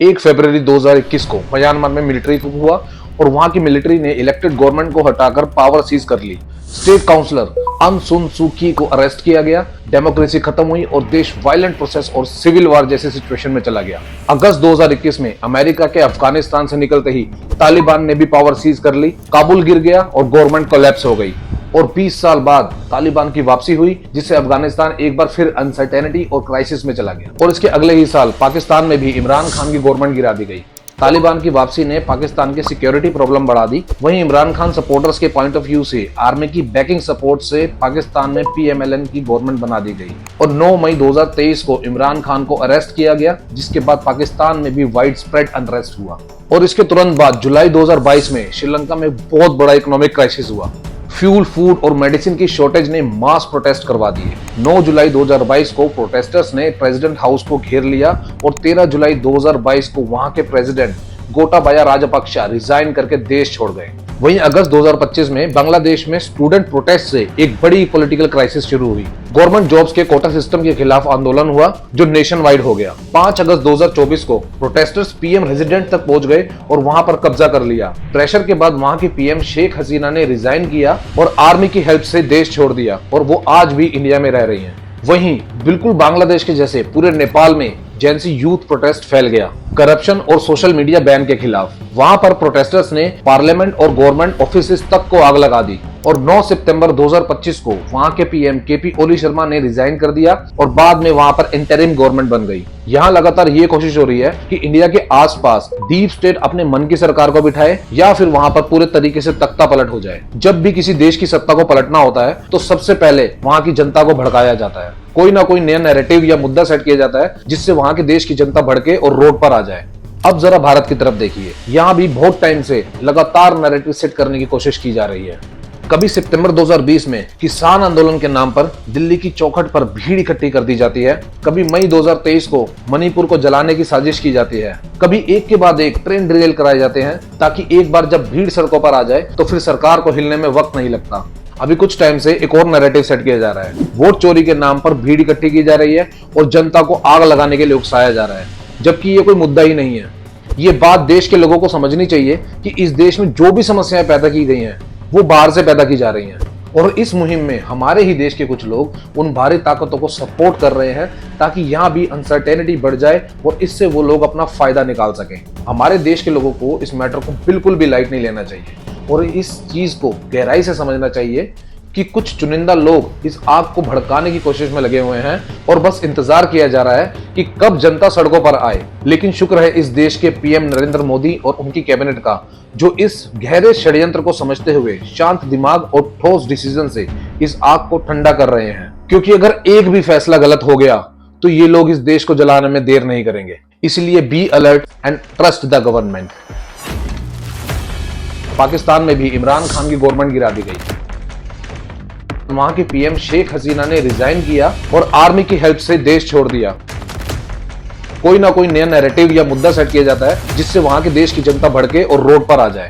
1 फरवरी 2021 को म्यांमार में military coup हुआ और वहां की मिलिट्री ने इलेक्टेड गवर्नमेंट को हटाकर पावर सीज कर ली। स्टेट काउंसलर ऑंग सान सू की को अरेस्ट किया गया, डेमोक्रेसी खत्म हुई और देश वायलेंट प्रोसेस और सिविल वॉर जैसे सिचुएशन में चला गया। अगस्त 2021 में अमेरिका के अफगानिस्तान से निकलते ही तालिबान ने भी पावर सीज कर ली, काबुल गिर गया और गवर्नमेंट कोलैप्स हो गई। और 20 साल बाद तालिबान की वापसी हुई, जिससे अफगानिस्तान एक बार फिर अनसर्टेनिटी और क्राइसिस में चला गया। और इसके अगले ही साल पाकिस्तान में भी इमरान खान की गवर्नमेंट गिरा दी गई। तालिबान की वापसी ने पाकिस्तान के सिक्योरिटी प्रॉब्लम बढ़ा दी। वहीं इमरान खान सपोर्टर्स के पॉइंट ऑफ व्यू से आर्मी की बैकिंग सपोर्ट से पाकिस्तान में PMLN की गवर्नमेंट बना दी गई और 9 मई 2023 को इमरान खान को अरेस्ट किया गया, जिसके बाद पाकिस्तान में भी वाइड स्प्रेड अनरेस्ट हुआ। और इसके तुरंत बाद जुलाई 2022 में श्रीलंका में बहुत बड़ा इकोनॉमिक क्राइसिस हुआ। फ्यूल, फूड और मेडिसिन की शॉर्टेज ने मास प्रोटेस्ट करवा दिए। 9 जुलाई 2022 को प्रोटेस्टर्स ने प्रेसिडेंट हाउस को घेर लिया और 13 जुलाई 2022 को वहां के प्रेसिडेंट गोटाबाया राजपक्षे रिजाइन करके देश छोड़ गए। वहीं अगस्त 2025 में बांग्लादेश में स्टूडेंट प्रोटेस्ट से एक बड़ी पॉलिटिकल क्राइसिस शुरू हुई। गवर्नमेंट जॉब्स के कोटा सिस्टम के खिलाफ आंदोलन हुआ जो नेशन वाइड हो गया। 5 अगस्त 2024 को प्रोटेस्टर्स PM रेजिडेंट तक पहुंच गए और वहां पर कब्जा कर लिया। प्रेशर के बाद वहां की PM शेख हसीना ने रिजाइन किया और आर्मी की हेल्प से देश छोड़ दिया और वो आज भी इंडिया में रह रही हैं। वहीं बिल्कुल बांग्लादेश के जैसे पूरे नेपाल में जेंसी यूथ प्रोटेस्ट फैल गया करप्शन और सोशल मीडिया बैन के खिलाफ। वहां पर प्रोटेस्टर्स ने पार्लियामेंट और गवर्नमेंट ऑफिसेस तक को आग लगा दी और 9 सितंबर 2025 को वहां के PM KP ओली शर्मा ने रिजाइन कर दिया और बाद में वहां पर इंटरिम गवर्नमेंट बन गई। यहाँ लगातार ये कोशिश हो रही है कि इंडिया के आसपास डीप स्टेट अपने मन की सरकार को बिठाए या फिर वहां पर पूरे तरीके से तख्ता पलट हो जाए। जब भी किसी देश की सत्ता को पलटना होता है तो सबसे पहले वहां की जनता को भड़काया जाता है। कोई ना कोई नया नैरेटिव या मुद्दा सेट किया जाता है जिससे वहां के देश की जनता भड़के और रोड पर आ जाए। अब जरा भारत की तरफ देखिए, यहाँ भी बहुत टाइम से लगातार नैरेटिव सेट करने की कोशिश की जा रही है। कभी सितंबर 2020 में किसान आंदोलन के नाम पर दिल्ली की चौखट पर भीड़ इकट्ठी कर दी जाती है, कभी मई 2023 को मणिपुर को जलाने की साजिश की जाती है, कभी एक के बाद एक ट्रेन डिरेल कराए जाते हैं ताकि एक बार जब भीड़ सड़कों पर आ जाए तो फिर सरकार को हिलने में वक्त नहीं लगता। अभी कुछ टाइम से एक और नैरेटिव सेट किया जा रहा है। वोट चोरी के नाम पर भीड़ इकट्ठी की जा रही है और जनता को आग लगाने के लिए उकसाया जा रहा है, जबकि ये कोई मुद्दा ही नहीं है। ये बात देश के लोगों को समझनी चाहिए कि इस देश में जो भी समस्याएं पैदा की गई हैं वो बाहर से पैदा की जा रही हैं और इस मुहिम में हमारे ही देश के कुछ लोग उन बाहरी ताकतों को सपोर्ट कर रहे हैं ताकि यहाँ भी अनसर्टेनिटी बढ़ जाए और इससे वो लोग अपना फायदा निकाल सकें। हमारे देश के लोगों को इस मैटर को बिल्कुल भी लाइट नहीं लेना चाहिए और इस चीज को गहराई से समझना चाहिए कि कुछ चुनिंदा लोग इस आग को भड़काने की कोशिश में लगे हुए हैं और बस इंतजार किया जा रहा है कि कब जनता सड़कों पर आए। लेकिन शुक्र है इस देश के PM नरेंद्र मोदी और उनकी कैबिनेट का, जो इस गहरे षड्यंत्र को समझते हुए शांत दिमाग और ठोस डिसीजन से इस आग को ठंडा कर रहे हैं। क्योंकि अगर एक भी फैसला गलत हो गया तो ये लोग इस देश को जलाने में देर नहीं करेंगे। इसलिए be alert and trust the government. Pakistan में भी इमरान खान की गवर्नमेंट गिरा दी गई। वहां की PM शेख हसीना ने रिजाइन किया और आर्मी की हेल्प से देश छोड़ दिया। कोई ना कोई नया नैरेटिव या मुद्दा सेट किया जाता है जिससे वहां के देश की जनता भड़के और रोड पर आ जाए।